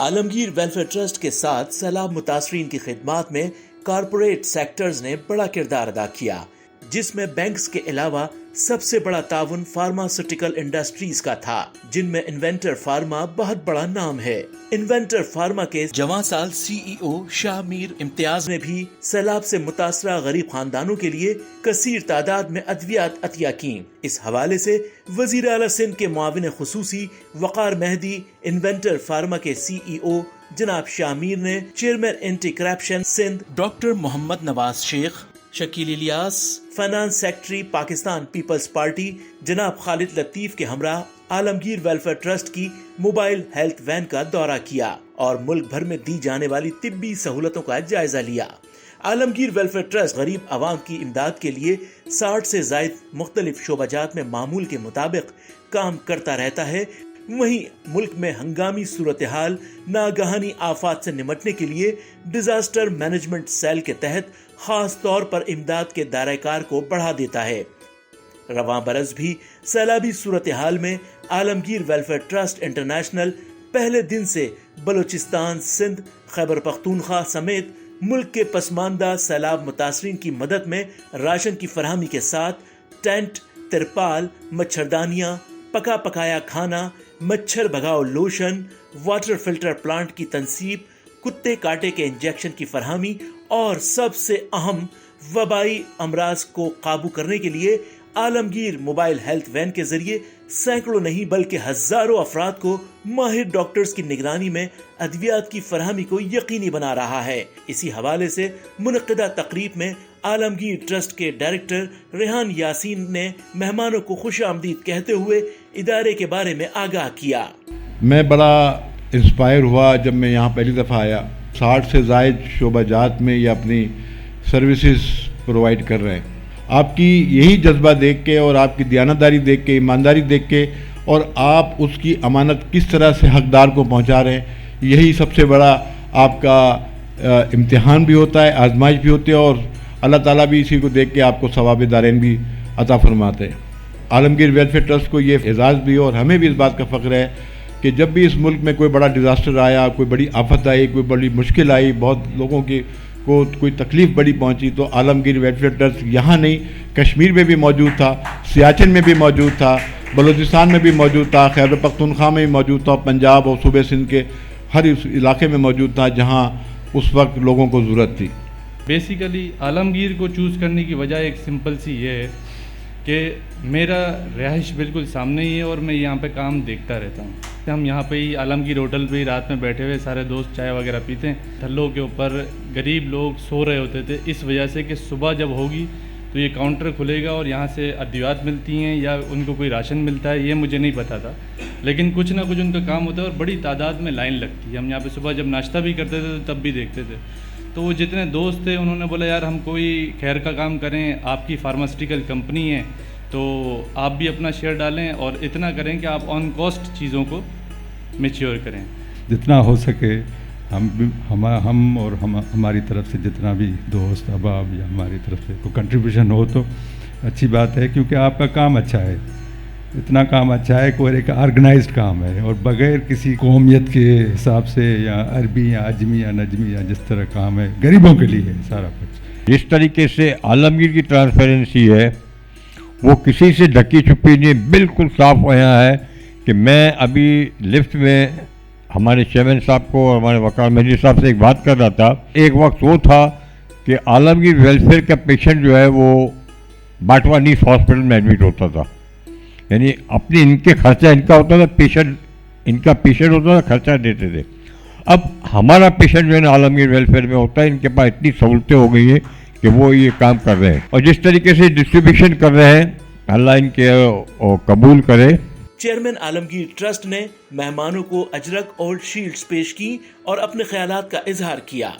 Alamgir welfare trust के साथ सैलाब मुतासरीन की खिदमात में कारपोरेट सेक्टर्स ने बड़ा किरदार अदा किया, जिसमें बैंक्स के अलावा सबसे बड़ा ताउन फार्मास्यूटिकल इंडस्ट्रीज का था, जिनमें इन्वेंटर फार्मा बहुत बड़ा नाम है। इन्वेंटर फार्मा के जवां साल CEO शाह मीर इम्तियाज ने भी सैलाब से मुतासरा गरीब खानदानों के लिए कसीर तादाद में अद्वियात अतिया की। इस हवाले से वजीर आला सिंध के मुआविन खुसूसी वकार मेहदी इन्वेंटर फार्मा के CEO जनाब शाह मीर ने chairman anti corruption Sindh doctor Mohammad Nawaz Sheikh, Shakeel Ilyas, finance secretary Pakistan Peoples Party जनाब खालिद लतीफ के हमरा आलमगीर वेलफेयर ट्रस्ट की मोबाइल हेल्थ वैन का दौरा किया और मुल्क भर में दी जाने वाली तिब्बी सहूलतों का जायजा लिया। आलमगीर वेलफेयर ट्रस्ट गरीब आवाम की इमदाद के लिए 60 से जायद मुख्तलिफ शोबाजात में मामूल के मुताबिक काम करता रहता है। वहीं मुल्क में हंगामी सूरत हाल नागहानी आफात से निमटने के लिए डिजास्टर मैनेजमेंट सेल के तहत खास तौर पर इमदाद के दायरेकार को बढ़ा देता है। रवां बरस भी सैलाबी सूरत हाल में आलमगीर वेलफेयर ट्रस्ट इंटरनेशनल पहले दिन से बलूचिस्तान, सिंध, खैबर पख्तूनख्वा समेत मुल्क के पसमानदा सैलाब मुतासरीन की मदद में राशन की फरहमी के साथ टेंट, तिरपाल, मच्छरदानियां, पका पकाया खाना, मच्छर भगाओ लोशन, वाटर फिल्टर प्लांट की तनसीब, कुत्ते काटे के इंजेक्शन की फरहमी और सबसे अहम वबाई अमराज को काबू करने के लिए आलमगीर मोबाइल हेल्थ वैन के जरिए सैकड़ों नहीं बल्कि हजारों अफराद को माहिर डॉक्टर्स की निगरानी में अद्वियात की फरहमी को यकीनी बना रहा है। इसी हवाले से मुनक़िदा तकरीब में आलमगीर ट्रस्ट के डायरेक्टर रेहान यासीन ने मेहमानों को खुशामदीद कहते हुए इदारे के बारे में आगाह किया। मैं बड़ा इंस्पायर हुआ जब मैं यहाँ पहली दफ़ा आया। 60 से ज़ायद शोबाजात में ये अपनी सर्विसेज प्रोवाइड कर रहे हैं। आपकी यही जज्बा देख के और आपकी दयानतदारी देख के, ईमानदारी देख के और आप उसकी अमानत किस तरह से हकदार को पहुँचा रहे हैं, यही सबसे बड़ा आपका इम्तिहान भी होता है, आजमाइश भी होती है और अल्लाह ताला भी इसी को देख के आपको सवाब दारैन भी अता फरमाते हैं। आलमगीर वेलफेयर ट्रस्ट को ये एजाज़ भी और हमें भी इस बात का फ़ख्र है कि जब भी इस मुल्क में कोई बड़ा डिज़ास्टर आया, कोई बड़ी आफत आई, कोई बड़ी मुश्किल आई, बहुत लोगों की को कोई तकलीफ़ बड़ी पहुंची, तो आलमगीर वेलफेयर ट्रस्ट यहाँ नहीं कश्मीर में भी मौजूद था, सियाचिन में भी मौजूद था, बलूचिस्तान में भी मौजूद था, खैबर पख्तूनख्वा में भी मौजूद था, पंजाब और सूबे सिंध के हर इस इलाके में मौजूद था जहाँ उस वक्त लोगों को ज़रूरत थी। बेसिकली आलमगीर को चूज़ करने की वजह एक सिंपल सी ये है कि मेरा रहाइश बिल्कुल सामने ही है और मैं यहाँ पे काम देखता रहता हूँ। हम यहाँ पे ही आलमगीर होटल पे ही रात में बैठे हुए सारे दोस्त चाय वगैरह पीते हैं। थल्लों के ऊपर गरीब लोग सो रहे होते थे इस वजह से कि सुबह जब होगी तो ये काउंटर खुलेगा और यहाँ से अद्वियात मिलती हैं या उनको कोई राशन मिलता है, ये मुझे नहीं पता था, लेकिन कुछ ना कुछ उनका काम होता है और बड़ी तादाद में लाइन लगती है। हम यहाँ पे सुबह जब नाश्ता भी करते थे तो तब भी देखते थे। तो वो जितने दोस्त थे उन्होंने बोला यार हम कोई खैर का काम करें, आपकी फार्मास्यूटिकल कंपनी है तो आप भी अपना शेयर डालें और इतना करें कि आप ऑन कॉस्ट चीज़ों को मैच्योर करें। जितना हो सके हम और हमारी तरफ से जितना भी दोस्त अहबाब या हमारी तरफ से कोई कंट्रीब्यूशन हो तो अच्छी बात है, क्योंकि आपका काम अच्छा है, इतना काम अच्छा है, कोई एक ऑर्गेनाइज्ड काम है और बग़ैर किसी कौमियत के हिसाब से या अरबी या अजमी या नजमी या जिस तरह काम है गरीबों के लिए है सारा कुछ। जिस तरीके से आलमगीर की ट्रांसपेरेंसी है वो किसी से ढकी छुपी नहीं, बिल्कुल साफ आया है कि मैं अभी लिफ्ट में हमारे चेयरमैन साहब को और हमारे वकार मेहदी साहब से एक बात कर रहा था। एक वक्त वो था कि आलमगीर वेलफेयर का पेशेंट जो है वो बाटवा नीस हॉस्पिटल में एडमिट होता था, यानी अपनी इनके खर्चा इनका होता था, पेशेंट इनका पेशेंट होता था, खर्चा देते थे। अब हमारा पेशेंट जो है ना आलमगीर वेलफेयर में होता है, इनके पास इतनी सहूलतें हो गई हैं कि वो ये काम कर रहे हैं और जिस तरीके से डिस्ट्रीब्यूशन कर रहे हैं अल्लाह इनके कबूल करे। चेयरमैन आलमगीर ट्रस्ट ने मेहमानों को अजरक और शील्ड्स पेश की और अपने ख्यालात का इजहार किया।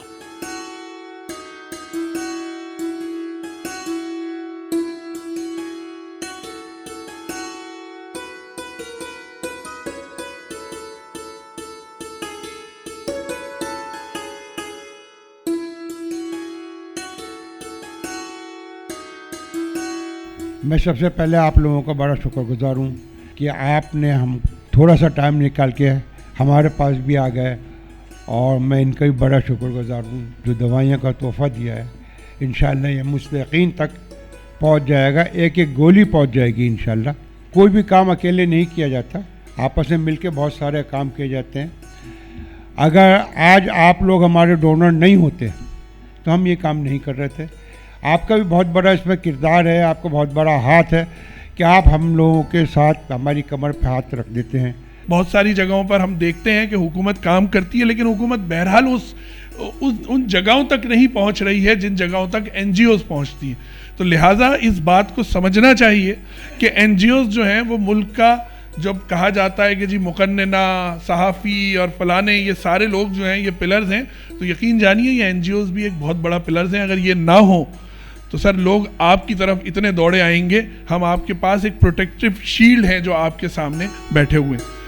मैं सबसे पहले आप लोगों का बड़ा शुक्रगुजार हूँ कि आपने हम थोड़ा सा टाइम निकाल के हमारे पास भी आ गए اور میں ان کا بھی بڑا شکر گزار ہوں جو دوائیاں کا تحفہ دیا ہے. انشاءاللہ یہ مستحقین تک پہنچ جائے گا, ایک ایک گولی پہنچ جائے گی انشاءاللہ. کوئی بھی کام اکیلے نہیں کیا جاتا, آپس میں مل کے بہت سارے کام کیے جاتے ہیں. اگر آج آپ لوگ ہمارے ڈونر نہیں ہوتے تو ہم یہ کام نہیں کر رہے تھے. آپ کا بھی بہت بڑا اس میں کردار ہے, آپ کا بہت بڑا ہاتھ ہے کہ آپ ہم لوگوں کے ساتھ ہماری کمر پہ ہاتھ رکھ دیتے ہیں. بہت ساری جگہوں پر ہم دیکھتے ہیں کہ حکومت کام کرتی ہے, لیکن حکومت بہرحال ان جگہوں تک نہیں پہنچ رہی ہے جن جگہوں تک این جی اوز پہنچتی ہیں. تو لہٰذا اس بات کو سمجھنا چاہیے کہ این جی اوز جو ہیں وہ ملک کا, جب کہا جاتا ہے کہ جی مقننہ, صحافی اور فلانے یہ سارے لوگ جو ہیں یہ پلرز ہیں, تو یقین جانیے یہ این جی اوز بھی ایک بہت بڑا پلرز ہیں. اگر یہ نہ ہو تو سر لوگ آپ کی طرف اتنے دوڑے آئیں گے. ہم آپ کے پاس ایک پروٹیکٹیو شیلڈ ہیں جو آپ کے سامنے بیٹھے ہوئے ہیں.